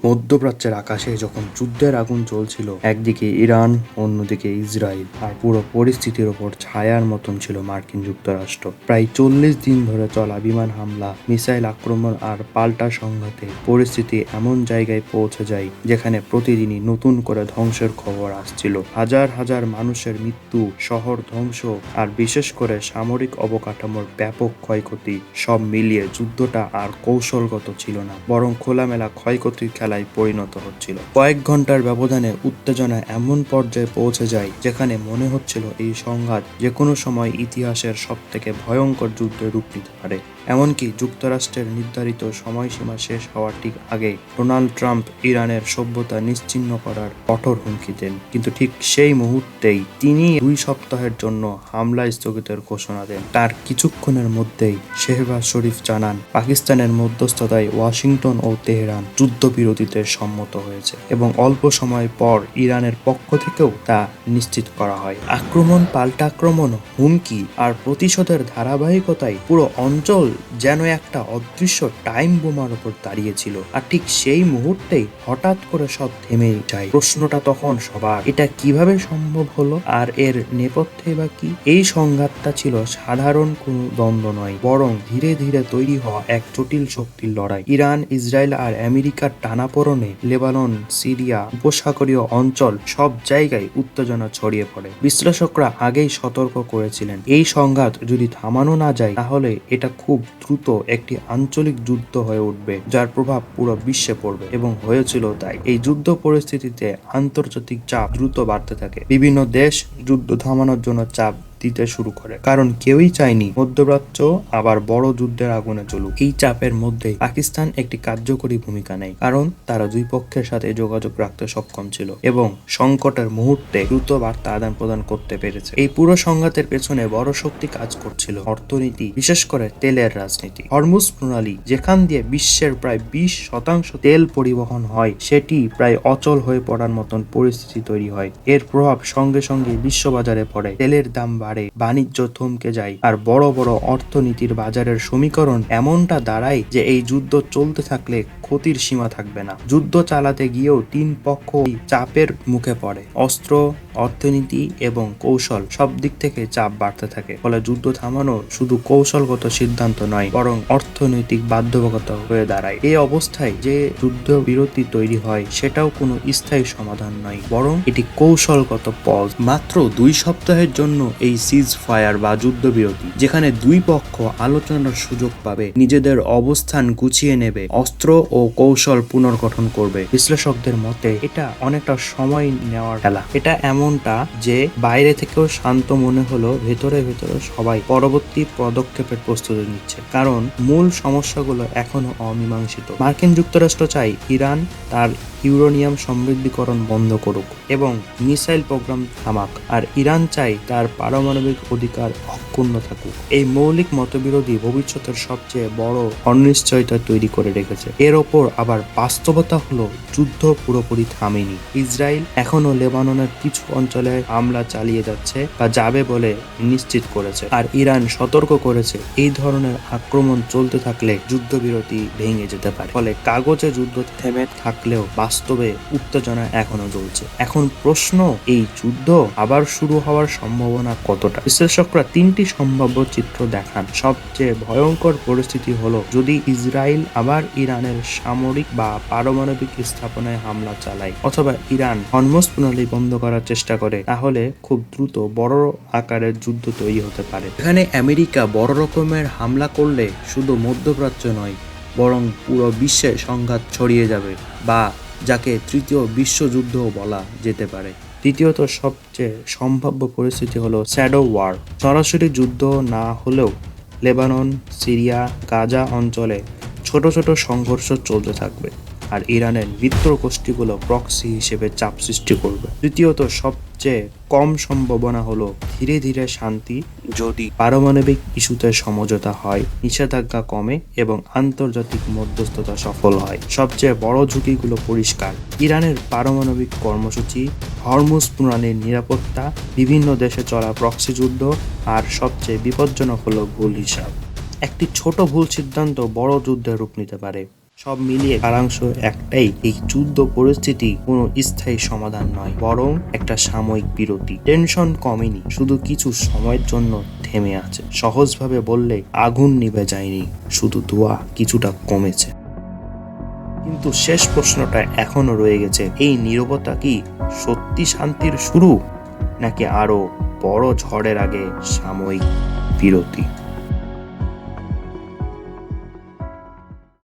মধ্যপ্রাচ্যের আকাশে যখন যুদ্ধের আগুন জ্বলছিল, একদিকে ইরান, অন্যদিকে ইসরায়েল, আর পুরো পরিস্থিতির ওপর ছায়ার মতন ছিল মার্কিন যুক্তরাষ্ট্র। প্রায় 40 দিন ধরে চলা বিমান হামলা, মিসাইল আক্রমণ আর পাল্টা সংঘাতে পরিস্থিতি এমন জায়গায় পৌঁছে যায় যেখানে প্রতিদিনই নতুন করে ধ্বংসের খবর আসছিল। হাজার হাজার মানুষের মৃত্যু, শহর ধ্বংস আর বিশেষ করে সামরিক অবকাঠামোর ব্যাপক ক্ষয়ক্ষতি, সব মিলিয়ে যুদ্ধটা আর কৌশলগত ছিল না, বরং খোলামেলা ক্ষয়ক্ষতির খেলায় পরিণত হচ্ছিল। কয়েক ঘন্টার ব্যবধানে উত্তেজনা এমন পর্যায়ে পৌঁছে যায় যেখানে মনে হচ্ছিল এই সংঘাত যে কোনো সময় ইতিহাসের সবথেকে ভয়ঙ্কর যুদ্ধে রূপ নিতে পারে। এমনকি যুক্তরাষ্ট্রের নির্ধারিত সময়সীমা শেষ হওয়ার ঠিক আগে ডোনাল্ড ট্রাম্প ইরানের সভ্যতা নিশ্চিহ্ন করার কঠোর হুমকি দেন। কিন্তু ঠিক সেই মুহূর্তেই তিনি 2 সপ্তাহের জন্য হামলা স্থগিতের ঘোষণা দেন। তার কিছুক্ষণের মধ্যেই শেহবাজ শরীফ জানান পাকিস্তানের মধ্যস্থতায় ওয়াশিংটন ও তেহরান যুদ্ধবিরতিতে সম্মত হয়েছে এবং অল্প সময় পর ইরানের পক্ষ থেকেও তা নিশ্চিত করা হয়। আক্রমণ, পাল্টা আক্রমণ, হুমকি আর প্রতিশোধের ধারাবাহিকতায় পুরো অঞ্চল যেন একটা অদৃশ্য টাইম বোমার উপর দাঁড়িয়েছিল। আর ঠিক সেই মুহূর্তেই হঠাৎ করে সব থেমে যায়। প্রশ্নটা তখন সবার, এটা কিভাবে সম্ভব হলো আর এর নেপথ্যে বা কি? এই সংঘাতটা ছিল সাধারণ কোনো দ্বন্দ্ব নয়, বরং ধীরে ধীরে তৈরি হওয়া এক জটিল শক্তির লড়াই। ইরান, ইসরায়েল আর আমেরিকার টানাপোড়েনে লেবানন, সিরিয়া, উপসাগরীয় অঞ্চল সব জায়গায় উত্তেজনা ছড়িয়ে পড়ে। বিশ্লেষকরা আগেই সতর্ক করেছিলেন এই সংঘাত যদি থামানো না যায় তাহলে এটা খুব দ্রুত একটি আঞ্চলিক যুদ্ধ হয়ে উঠবে, যার প্রভাব পুরো বিশ্বে পড়বে, এবং হয়েছিল তাই। এই যুদ্ধ পরিস্থিতিতে আন্তর্জাতিক চাপ দ্রুত বাড়তে থাকে। বিভিন্ন দেশ যুদ্ধ থামানোর জন্য চাপ দিতে শুরু করে, কারণ কেউই চায়নি মধ্যপ্রাচ্য আবার বড় যুদ্ধের আগুনে জ্বলুক। এই চাপের মধ্যে পাকিস্তান একটি কার্যকরী ভূমিকা নেয়, কারণ তারা দুই পক্ষের সাথে যোগাযোগ রাখতে সক্ষম ছিল এবং সংকটের মুহূর্তে দ্রুত বার্তা আদান প্রদান করতে পেরেছে। এই পুরো সংঘাতের পেছনে বড় শক্তি কাজ করছিল অর্থনীতি, বিশেষ করে তেলের রাজনীতি। হরমুজ প্রণালী, যেখান দিয়ে বিশ্বের প্রায় 20% তেল পরিবহন হয়, সেটি প্রায় অচল হয়ে পড়ার মতন পরিস্থিতি তৈরি হয়। এর প্রভাব সঙ্গে সঙ্গে বিশ্ববাজারে পড়ে, তেলের দাম বাড়ে, বাণিজ্য থমকে যায়, আর বড় বড় অর্থনীতির বাজারের সমীকরণ এমনটা দাঁড়ায় যে এই যুদ্ধ চলতে থাকলে ক্ষতির সীমা থাকবে না। যুদ্ধ চালাতে গিয়েও 3 পক্ষ চাপের মুখে পড়ে। অস্ত্র, অর্থনীতি এবং কৌশল সব দিক থেকে চাপ বাড়তে থাকে। ফলে যুদ্ধ থামানো শুধু কৌশলগত সিদ্ধান্ত নয়, বরং অর্থনৈতিক বাধ্যবাধকতা হয়ে দাঁড়ায়। এই অবস্থায় যে যুদ্ধ বিরতি তৈরি হয় সেটাও কোনো স্থায়ী সমাধান নয়, বরং এটি কৌশলগত পজ। মাত্র 2 সপ্তাহের জন্য এই সিজ ফায়ার বা যুদ্ধবিরতি, যেখানে দুই পক্ষ আলোচনার সুযোগ পাবে, নিজেদের অবস্থান গুছিয়ে নেবে, অস্ত্র ও কৌশল পুনর্গঠন করবে। বিশ্লেষকদের মতে এটা অনেকটা সময় নেওয়ার খেলা। এটা এমনটা যে বাইরে থেকেও শান্ত মনে হলো, ভেতরে ভেতরে সবাই পরবর্তী পদক্ষেপের প্রস্তুতি নিচ্ছে, কারণ মূল সমস্যাগুলো এখনো অমীমাংসিত। মার্কিন যুক্তরাষ্ট্র চাই ইরান তার ইউরেনিয়াম সমৃদ্ধিকরণ বন্ধ করুক এবং মিসাইল প্রোগ্রাম থামাক, আর ইরান চাই তার পারমাণবিক অধিকার অক্ষুণ্ণ থাকুক। এই মৌলিক মতবিরোধী ভবিষ্যতের সবচেয়ে বড় অনিশ্চয়তা তৈরি করে রেখেছে। এর ওপর আবার বাস্তবতা হলো যুদ্ধ পুরোপুরি থামেনি। ইসরায়েল এখনো লেবাননের কিছু অঞ্চলে হামলা চালিয়ে যাচ্ছে বা যাবে বলে নিশ্চিত করেছে, আর ইরান সতর্ক করেছে এই ধরনের আক্রমণ চলতে থাকলে যুদ্ধবিরতি ভেঙে যেতে পারে। ফলে কাগজে যুদ্ধ থেমে থাকলেও বাস্তবে উত্তেজনা এখনো চলছে। এখন প্রশ্ন, এই যুদ্ধ আবার শুরু হওয়ার সম্ভাবনা কতটা? বিশ্লেষকরা 3টি সম্ভাব্য চিত্র দেখান। সবচেয়ে ভয়ঙ্কর পরিস্থিতি হলো যদি ইসরায়েল আবার ইরানের সামরিক বা পারমাণবিক স্থাপনায় হামলা চালায়, অথবা ইরান হরমুজ প্রণালী বন্ধ করার চেষ্টা করে, তাহলে খুব দ্রুত বড় আকারের যুদ্ধ তৈরি হতে পারে। এখানে আমেরিকা বড় রকমের হামলা করলে শুধু মধ্যপ্রাচ্য নয়, বরং পুরো বিশ্বে সংঘাত ছড়িয়ে যাবে, বা যাকে তৃতীয় বিশ্বযুদ্ধও বলা যেতে পারে। দ্বিতীয়ত সবচেয়ে সম্ভাব্য পরিস্থিতি হলো শ্যাডো ওয়ার। সরাসরি যুদ্ধ না হলেও লেবানন, সিরিয়া, গাজা অঞ্চলে ছোট ছোট সংঘর্ষ চলতে থাকবে, আর ইরানের মিত্র গোষ্ঠীগুলো প্রক্সি হিসেবে চাপ সৃষ্টি করবে। তৃতীয়ত সবচেয়ে কম সম্ভাবনা হলো ধীরে ধীরে শান্তি, যদি পারমাণবিক ইস্যুতে সমঝোতা হয়, নিষেধাজ্ঞা কমে এবং আন্তর্জাতিক মধ্যস্থতা সফল হয়। সবচেয়ে বড় ঝুঁকিগুলো পরিষ্কার: ইরানের পারমাণবিক কর্মসূচি, হরমুজ প্রণালীর নিরাপত্তা, বিভিন্ন দেশে চলা প্রক্সি যুদ্ধ, আর সবচেয়ে বিপজ্জনক হলো ভুল হিসাব। একটি ছোট ভুল সিদ্ধান্ত বড় যুদ্ধে রূপ নিতে পারে। সব মিলিয়ে সারাংশ একটাই, এই যুদ্ধ পরিস্থিতি কোনো স্থায়ী সমাধান নয়, বরং একটা সাময়িক বিরতি। টেনশন কমেনি, শুধু কিছু সময়ের জন্য থেমে আছে। সহজভাবে বললে আগুন নিভে যায়নি, শুধু ধোঁয়া কিছুটা কমেছে। কিন্তু শেষ প্রশ্নটা এখনো রয়ে গেছে, এই নীরবতা কি সত্যি শান্তির শুরু, নাকি আরো বড় ঝড়ের আগে সাময়িক বিরতি?